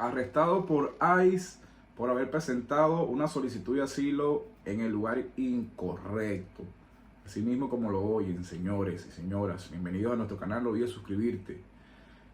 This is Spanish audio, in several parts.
arrestado por ICE por haber presentado una solicitud de asilo en el lugar incorrecto. Así mismo como lo oyen, señores y señoras, bienvenidos a nuestro canal, no olvides suscribirte.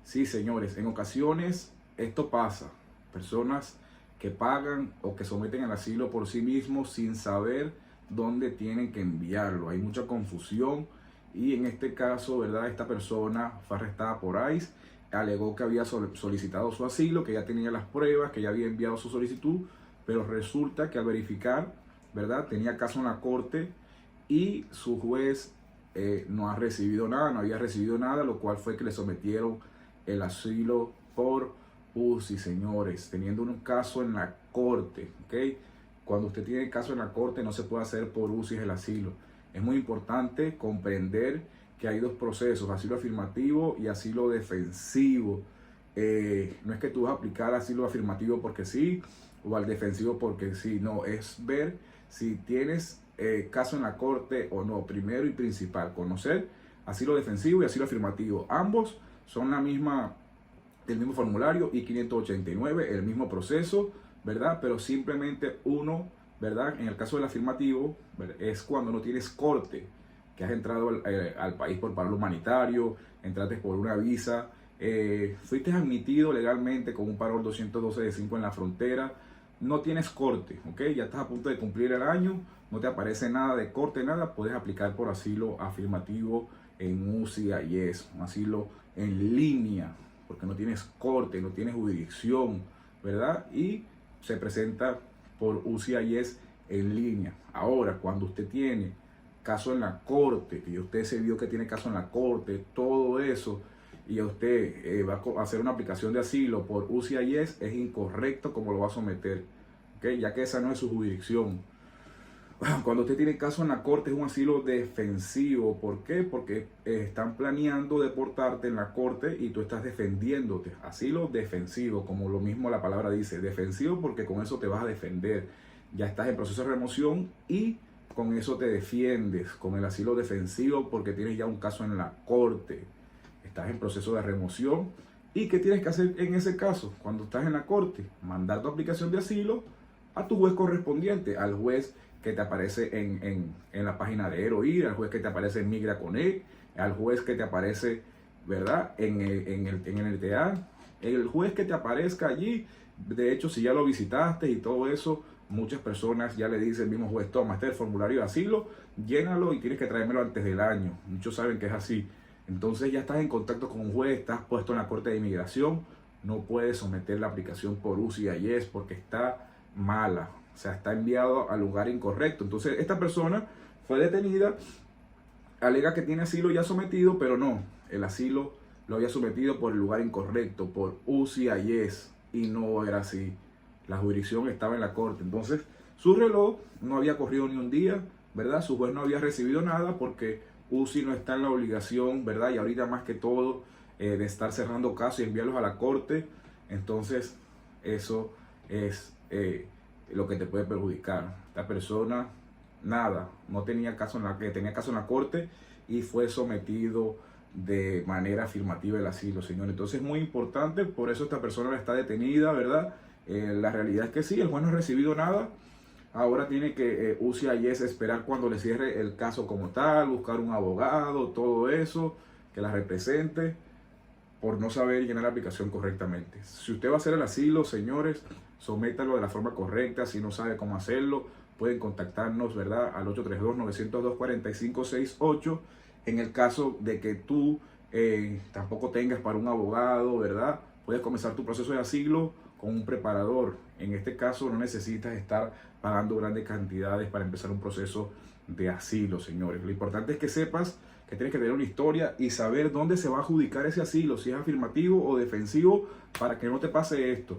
Sí, señores, en ocasiones esto pasa. Personas que pagan o que someten al asilo por sí mismos sin saber dónde tienen que enviarlo. Hay mucha confusión y en este caso, ¿verdad? Esta persona fue arrestada por ICE, alegó que había solicitado su asilo, que ya tenía las pruebas, que ya había enviado su solicitud, pero resulta que al verificar, ¿verdad? Tenía caso en la corte y su juez no ha recibido nada, no había recibido nada, lo cual fue que le sometieron el asilo por UCI, señores, teniendo un caso en la corte, ¿ok? Cuando usted tiene caso en la corte no se puede hacer por UCI el asilo. Es muy importante comprender que hay dos procesos, asilo afirmativo y asilo defensivo. No es que tú vas a aplicar asilo afirmativo porque sí o al defensivo porque sí, no, es ver si tienes caso en la corte o no, primero y principal, conocer asilo defensivo y asilo afirmativo. Ambos son el mismo formulario I-589, el mismo proceso, ¿verdad? Pero simplemente uno, ¿verdad? En el caso del afirmativo, ¿verdad? Es cuando no tienes corte, que has entrado al país por paro humanitario, entraste por una visa, fuiste admitido legalmente con un parol 212 de 5 en la frontera, no tienes corte, ¿ok? Ya estás a punto de cumplir el año, no te aparece nada de corte, nada, puedes aplicar por asilo afirmativo en UCI IES, un asilo en línea, porque no tienes corte, no tienes jurisdicción, ¿verdad? Y se presenta por UCI IES en línea. Ahora, cuando usted tiene caso en la corte, que usted se vio que tiene caso en la corte, todo eso, y usted va a hacer una aplicación de asilo por UCI IES, es incorrecto como lo va a someter, ¿okay? Ya que esa no es su jurisdicción. Cuando usted tiene caso en la corte es un asilo defensivo. ¿Por qué? Porque están planeando deportarte en la corte y tú estás defendiéndote. Asilo defensivo, como lo mismo la palabra dice. Defensivo porque con eso te vas a defender. Ya estás en proceso de remoción y con eso te defiendes. Con el asilo defensivo porque tienes ya un caso en la corte. Estás en proceso de remoción. ¿Y qué tienes que hacer en ese caso? Cuando estás en la corte, mandar tu aplicación de asilo a tu juez correspondiente, al juez que te aparece en la página de Eroir, al juez que te aparece en Migra Connect, al juez que te aparece, ¿verdad? en el TA, el juez que te aparezca allí. De hecho, si ya lo visitaste y todo eso, muchas personas ya le dicen al mismo juez: toma, este es el formulario de asilo, llénalo y tienes que traérmelo antes del año. Muchos saben que es así. Entonces ya estás en contacto con un juez, estás puesto en la Corte de Inmigración, no puedes someter la aplicación por UCI IES porque está mala. O sea, está enviado al lugar incorrecto. Entonces, esta persona fue detenida, alega que tiene asilo ya sometido, pero no, el asilo lo había sometido por el lugar incorrecto, por UCI IES, y no era así. La jurisdicción estaba en la corte. Entonces, su reloj no había corrido ni un día, ¿verdad? Su juez no había recibido nada porque UCI no está en la obligación, ¿verdad? Y ahorita más que todo, de estar cerrando casos y enviarlos a la corte. Entonces, eso es lo que te puede perjudicar. Esta persona, nada, no tenía caso tenía caso en la corte y fue sometido de manera afirmativa el asilo, señor. Entonces es muy importante, por eso esta persona está detenida, ¿verdad? La realidad es que sí, el juez no ha recibido nada. Ahora tiene que UCI IES esperar cuando le cierre el caso como tal, buscar un abogado, todo eso, que la represente, por no saber llenar la aplicación correctamente. Si usted va a hacer el asilo, señores, sométalo de la forma correcta. Si no sabe cómo hacerlo, pueden contactarnos, ¿verdad? Al 832-902-4568. En el caso de que tú tampoco tengas para un abogado, ¿verdad? Puedes comenzar tu proceso de asilo con un preparador. En este caso no necesitas estar pagando grandes cantidades para empezar un proceso de asilo, señores. Lo importante es que sepas que tienes que tener una historia y saber dónde se va a adjudicar ese asilo, si es afirmativo o defensivo, para que no te pase esto.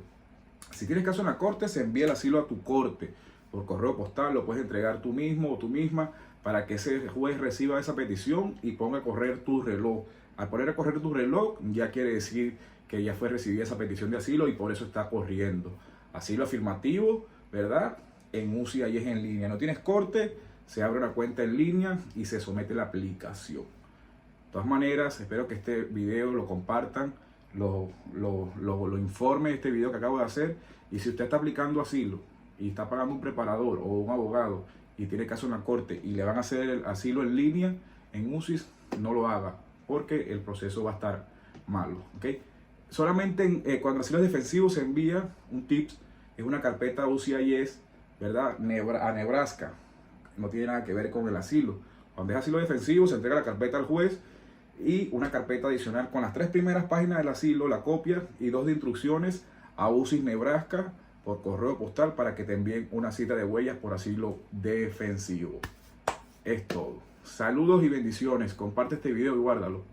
Si tienes caso en la corte, se envía el asilo a tu corte por correo postal, lo puedes entregar tú mismo o tú misma para que ese juez reciba esa petición y ponga a correr tu reloj. Al poner a correr tu reloj, ya quiere decir que ya fue recibida esa petición de asilo y por eso está corriendo. Asilo afirmativo, ¿verdad? En UCI IES en línea. No tienes corte, se abre una cuenta en línea y se somete la aplicación. De todas maneras, espero que este video lo compartan, lo informe este video que acabo de hacer. Y si usted está aplicando asilo y está pagando un preparador o un abogado y tiene caso en la corte y le van a hacer el asilo en línea en UCIS, no lo haga, porque el proceso va a estar malo, ¿okay? Solamente cuando el asilo es defensivo se envía un tips, es una carpeta UCIS, ¿verdad? A Nebraska, no tiene nada que ver con el asilo. Cuando es asilo defensivo se entrega la carpeta al juez y una carpeta adicional con las 3 primeras páginas del asilo, la copia y 2 de instrucciones a UCIS Nebraska por correo postal para que te envíen una cita de huellas por asilo defensivo. Es todo. Saludos y bendiciones. Comparte este video y guárdalo.